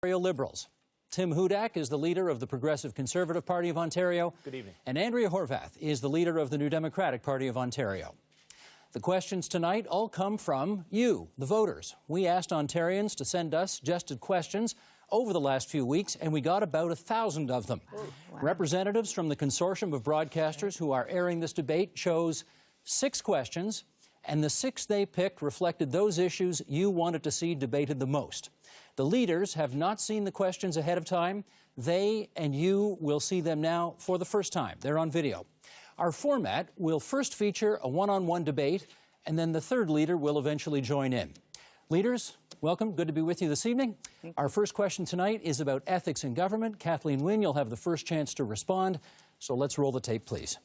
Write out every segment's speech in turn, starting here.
Ontario Liberals. Tim Hudak is the leader of the Progressive Conservative Party of Ontario. Good evening. And Andrea Horvath is the leader of the New Democratic Party of Ontario. The questions tonight all come from you, the voters. We asked Ontarians to send us suggested questions over the last few weeks, and we got about 1,000 of them. Wow. Representatives from the consortium of broadcasters who are airing this debate chose 6 questions, and the 6 they picked reflected those issues you wanted to see debated the most. The leaders have not seen the questions ahead of time. They and you will see them now for the first time. They're on video. Our format will first feature a one-on-one debate, and then the third leader will eventually join in. Leaders, welcome. Good to be with you this evening. Our first question tonight is about ethics in government. Kathleen Wynne, you'll have the first chance to respond. So let's roll the tape, please.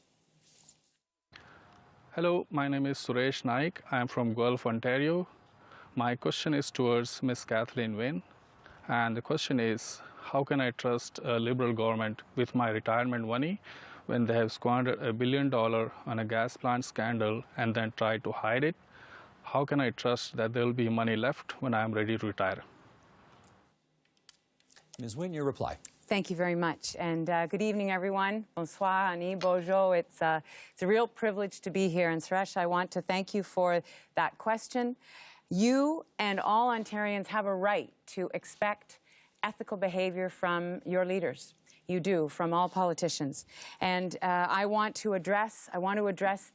Hello, my name is Suresh Naik. I am from Guelph, Ontario. My question is towards Ms. Kathleen Wynne. And the question is, how can I trust a Liberal government with my retirement money when they have squandered $1 billion on a gas plant scandal and then tried to hide it? How can I trust that there will be money left when I am ready to retire? Ms. Wynne, your reply. Thank you very much. And good evening, everyone. Bonsoir, Ani, bonjour. It's a real privilege to be here. And Suresh, I want to thank you for that question. You and all Ontarians have a right to expect ethical behavior from your leaders. You do, from all politicians. And I want to address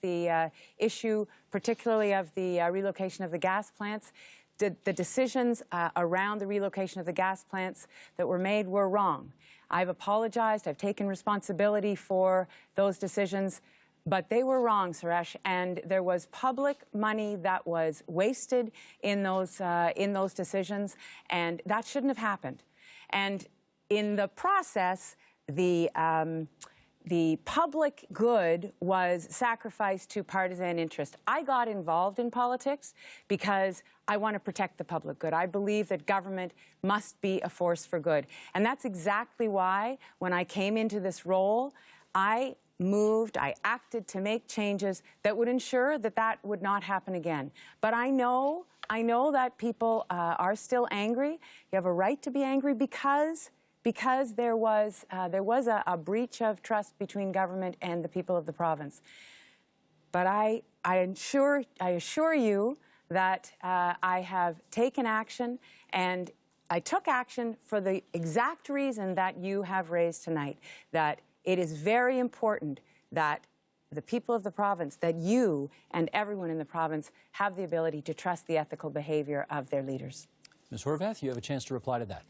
the issue, particularly of the relocation of the gas plants. The decisions around the relocation of the gas plants that were made were wrong. I've apologized. I've taken responsibility for those decisions. But they were wrong, Suresh, and there was public money that was wasted in those decisions, and that shouldn't have happened. And in the process, the public good was sacrificed to partisan interest. I got involved in politics because I want to protect the public good. I believe that government must be a force for good. And that's exactly why, when I came into this role, I acted to make changes that would ensure that that would not happen again. But I know that people are still angry. You have a right to be angry because there was a breach of trust between government and the people of the province. But I assure you that I have taken action, and I took action for the exact reason that you have raised tonight, that it is very important that the people of the province, that you and everyone in the province have the ability to trust the ethical behavior of their leaders. Ms. Horvath, you have a chance to reply to that.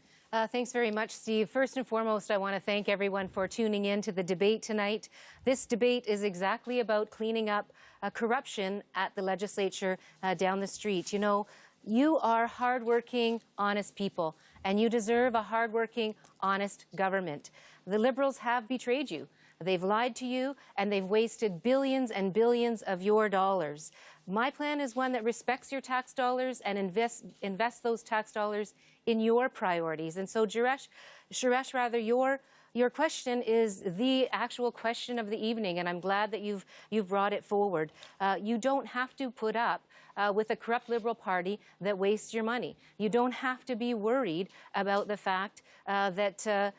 Thanks very much, Steve. First and foremost, I want to thank everyone for tuning in to the debate tonight. This debate is exactly about cleaning up corruption at the legislature down the street. You know, you are hardworking, honest people, and you deserve a hardworking, honest government. The Liberals have betrayed you. They've lied to you, and they've wasted billions and billions of your dollars. My plan is one that respects your tax dollars and invests those tax dollars in your priorities. And so, Suresh, your question is the actual question of the evening, and I'm glad that you've brought it forward. You don't have to put up with a corrupt Liberal Party that wastes your money. You don't have to be worried about the fact that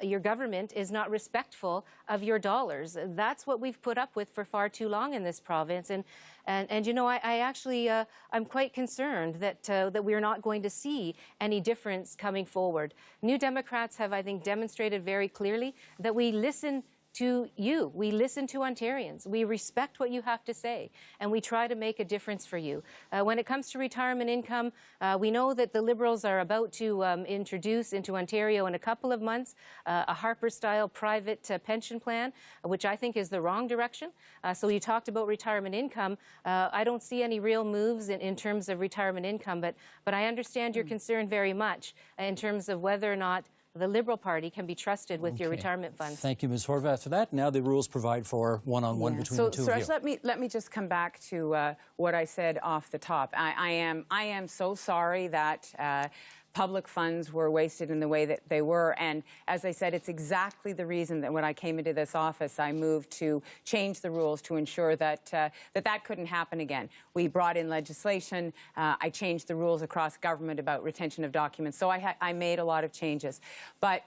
your government is not respectful of your dollars. That's what we've put up with for far too long in this province. And you know, I'm quite concerned that we're not going to see any difference coming forward. New Democrats have, I think, demonstrated very clearly that we listen to you. We listen to Ontarians. We respect what you have to say, and we try to make a difference for you. When it comes to retirement income, we know that the Liberals are about to introduce into Ontario in a couple of months a Harper-style private pension plan, which I think is the wrong direction. So you talked about retirement income. I don't see any real moves in terms of retirement income, but I understand your concern very much in terms of whether or not the Liberal Party can be trusted with your retirement funds. Thank you, Ms. Horvath, for that. Now the rules provide for one-on-one between the two of you. So, let me just come back to what I said off the top. I am so sorry that public funds were wasted in the way that they were. And as I said, it's exactly the reason that when I came into this office, I moved to change the rules to ensure that that couldn't happen again. We brought in legislation. I changed the rules across government about retention of documents. So I made a lot of changes. But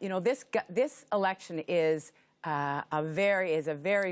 you know, this election is a very,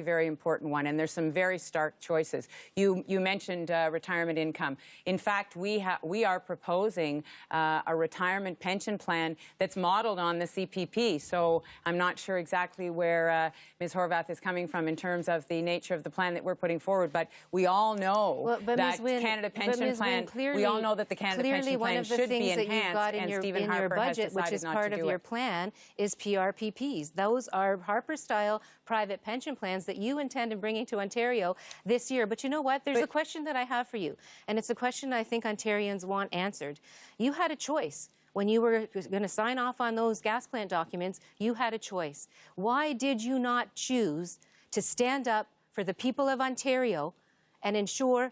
very important one, and there's some very stark choices. You mentioned retirement income. In fact, we are proposing a retirement pension plan that's modeled on the CPP. So I'm not sure exactly where Ms. Horvath is coming from in terms of the nature of the plan that we're putting forward, but we all know that Canada Pension Plan. We all know that the Canada Pension Plan should be enhanced, and Stephen Harper has decided not to do it. Which is part of your plan is PRPPs. Those are Harper-style private pension plans that you intend on bringing to Ontario this year. But you know what? There's a question that I have for you, and it's a question I think Ontarians want answered. You had a choice. When you were going to sign off on those gas plant documents, you had a choice. Why did you not choose to stand up for the people of Ontario and ensure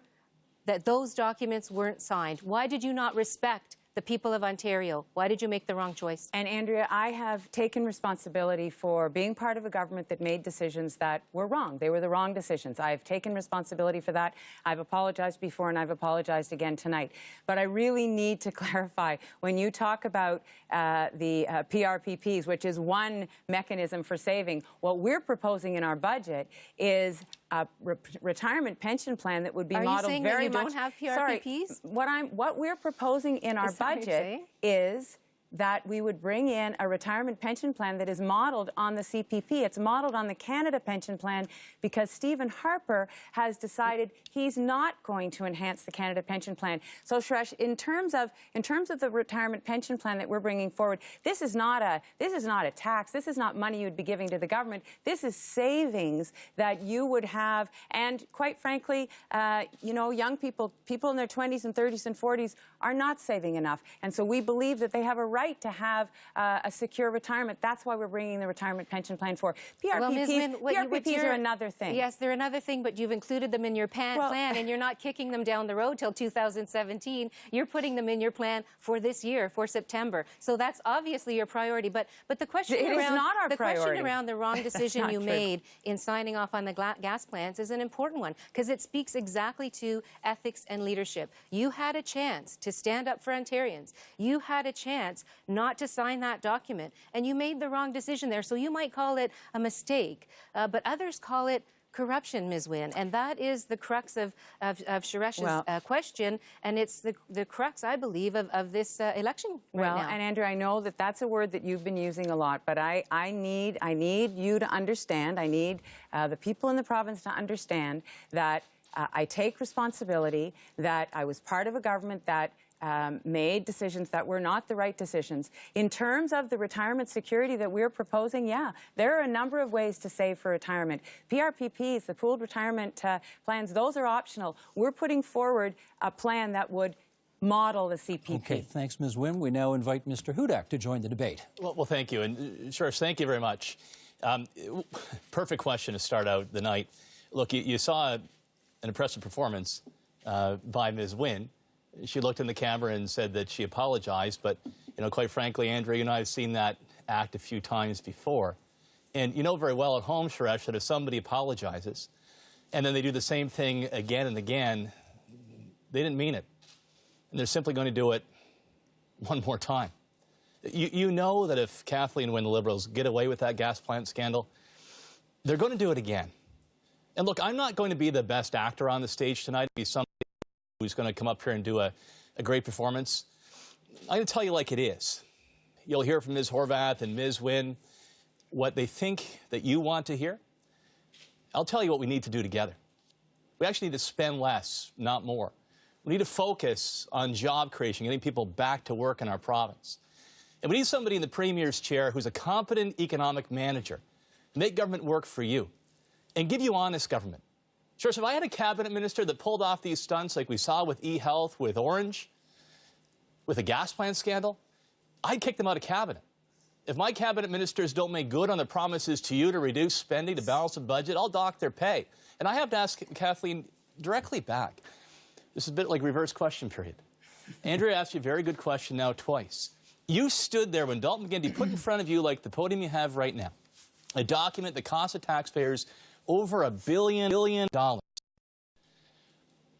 that those documents weren't signed? Why did you not respect the people of Ontario? Why did you make the wrong choice? And Andrea, I have taken responsibility for being part of a government that made decisions that were wrong. They were the wrong decisions. I've taken responsibility for that. I've apologized before, and I've apologized again tonight. But I really need to clarify, when you talk about the PRPPs, which is one mechanism for saving, what we're proposing in our budget is a retirement pension plan that would be modeled very much. Don't have PRPPs? Sorry, what we're proposing in our budget is that we would bring in a retirement pension plan that is modeled on the CPP. It's modeled on the Canada Pension Plan because Stephen Harper has decided he's not going to enhance the Canada Pension Plan. So, Suresh, in terms of the retirement pension plan that we're bringing forward, this is not a tax. This is not money you'd be giving to the government. This is savings that you would have, and quite frankly, you know, young people in their 20s and 30s and 40s are not saving enough, and so we believe that they have a right to have a secure retirement. That's why we're bringing the retirement pension plan forward. PRPPs are another thing. Yes, they're another thing, but you've included them in your plan, and you're not kicking them down the road till 2017. You're putting them in your plan for this year, for September. So that's obviously your priority. But the question around the wrong decision you made in signing off on the gas plants is an important one, because it speaks exactly to ethics and leadership. You had a chance to stand up for Ontarians. You had a chance not to sign that document, and you made the wrong decision there. So you might call it a mistake, but others call it corruption, Ms. Wynne, and that is the crux of Suresh's question, and it's the crux, I believe, of this election right now. And Andrew, I know that that's a word that you've been using a lot, but I need you to understand, I need the people in the province to understand that I take responsibility, that I was part of a government that made decisions that were not the right decisions. In terms of the retirement security that we're proposing, yeah, there are a number of ways to save for retirement. PRPPs, the pooled retirement plans, those are optional. We're putting forward a plan that would model the CPP. Okay, thanks, Ms. Wynne. We now invite Mr. Hudak to join the debate. Well, thank you. And Suresh, thank you very much. Perfect question to start out the night. Look, you saw an impressive performance by Ms. Wynne. She looked in the camera and said that she apologized, but, you know, quite frankly, Andrea, you and I have seen that act a few times before. And you know very well at home, Suresh, that if somebody apologizes and then they do the same thing again and again, they didn't mean it. And they're simply going to do it one more time. You know that if Kathleen and Wynne, the Liberals, get away with that gas plant scandal, they're going to do it again. And look, I'm not going to be the best actor on the stage tonight, be somebody who's going to come up here and do a great performance. I'm going to tell you like it is. You'll hear from Ms. Horvath and Ms. Wynne what they think that you want to hear. I'll tell you what we need to do together. We actually need to spend less, not more. We need to focus on job creation, getting people back to work in our province. And we need somebody in the Premier's chair who's a competent economic manager to make government work for you and give you honest government. Sure, so if I had a cabinet minister that pulled off these stunts like we saw with e-health, with Orange, with a gas plant scandal, I'd kick them out of cabinet. If my cabinet ministers don't make good on their promises to you to reduce spending, to balance the budget, I'll dock their pay. And I have to ask Kathleen directly back. This is a bit like reverse question period. Andrea asked you a very good question now twice. You stood there when Dalton McGuinty put in front of you, like the podium you have right now, a document that cost the taxpayers over $1 billion.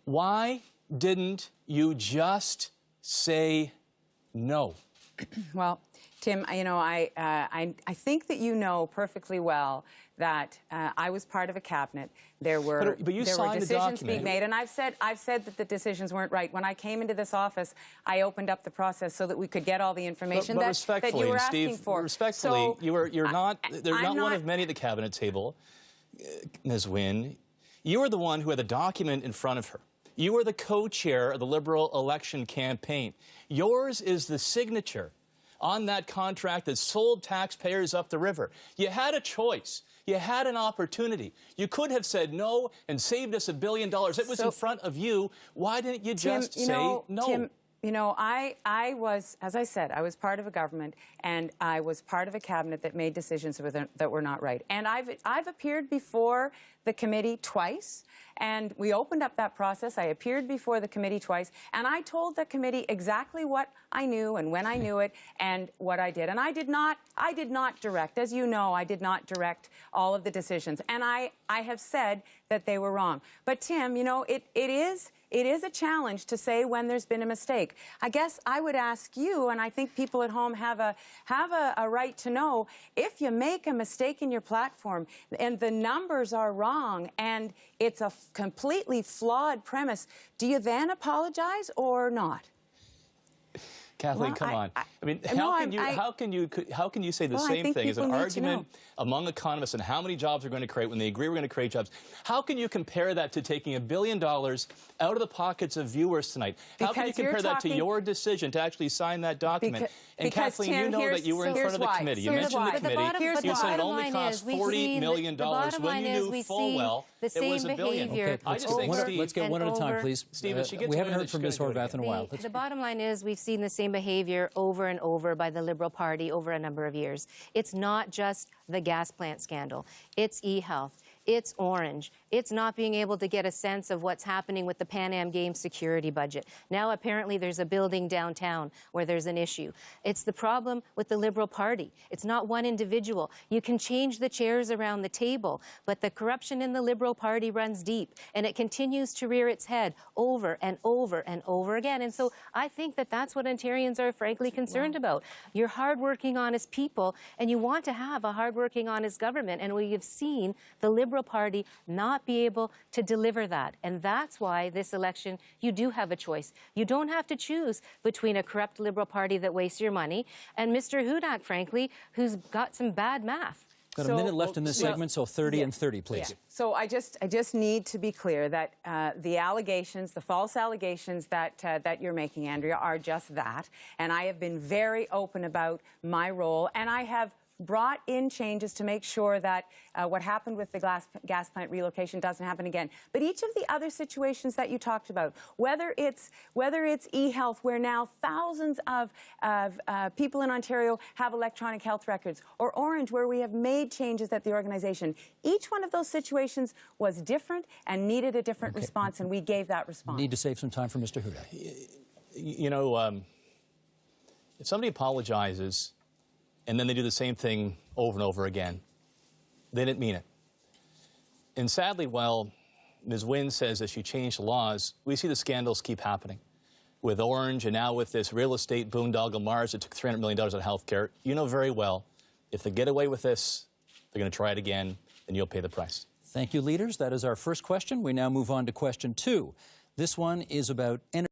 Why didn't you just say no? Well, Tim, you know, I think that you know perfectly well that I was part of a cabinet. There were decisions being made, and I've said that the decisions weren't right. When I came into this office, I opened up the process so that we could get all the information that you were asking for. Respectfully, so, you're not one of many at the cabinet table, Ms. Wynne. You were the one who had the document in front of her. You were the co-chair of the Liberal election campaign. Yours is the signature on that contract that sold taxpayers up the river. You had a choice. You had an opportunity. You could have said no and saved us $1 billion. It was in front of you. Why didn't you just say no? Tim, you know, I was, as I said, I was part of a government, and I was part of a cabinet that made decisions that were not right. And I've appeared before the committee twice, and we opened up that process. I appeared before the committee twice, and I told the committee exactly what I knew and when I knew it and what I did. And I did not direct, as you know, I did not direct all of the decisions. And I have said that they were wrong. But Tim, you know, it is a challenge to say when there's been a mistake. I guess I would ask you, and I think people at home have a right to know, if you make a mistake in your platform and the numbers are wrong and it's a completely flawed premise, do you then apologize or not? Kathleen, come on. I mean, how can you say the same thing as an argument among economists and how many jobs are going to create when they agree we're going to create jobs? How can you compare that to taking $1 billion out of the pockets of viewers tonight? How can you compare that to your decision to actually sign that document? And Kathleen, you know that you were in front of the committee. You mentioned the committee. You said it only cost $40 million when you knew full well it was $1 billion. Okay, let's get one at a time, please. Steve, we haven't heard from Ms. Horvath in a while. The bottom line is we've seen the same behavior over and over by the Liberal Party over a number of years. It's not just the gas plant scandal. It's e-health. It's Orange. It's not being able to get a sense of what's happening with the Pan Am Games security budget. Now, apparently, there's a building downtown where there's an issue. It's the problem with the Liberal Party. It's not one individual. You can change the chairs around the table, but the corruption in the Liberal Party runs deep, and it continues to rear its head over and over and over again. And so I think that that's what Ontarians are frankly concerned about. You're hardworking, honest people, and you want to have a hardworking, honest government, and we have seen the Liberal Party not be able to deliver that. And that's why this election, you do have a choice. You don't have to choose between a corrupt Liberal Party that wastes your money and Mr. Hudak, frankly, who's got some bad math. Got a minute left in this segment, so 30 and 30, please. Yeah. So I just need to be clear that the allegations, the false allegations that you're making, Andrea, are just that. And I have been very open about my role, and I have brought in changes to make sure that what happened with the gas plant relocation doesn't happen again. But each of the other situations that you talked about, whether it's e-health, where now thousands of people in Ontario have electronic health records, or Orange, where we have made changes at the organization, each one of those situations was different and needed a different response, and we gave that response. Need to save some time for Mr. Hudak. You know, if somebody apologizes and then they do the same thing over and over again, they didn't mean it. And sadly, while Ms. Wynne says that she changed the laws, we see the scandals keep happening. With Orange and now with this real estate boondoggle Mars that took $300 million out of health care, you know very well, if they get away with this, they're going to try it again, and you'll pay the price. Thank you, leaders. That is our first question. We now move on to question 2. This one is about energy.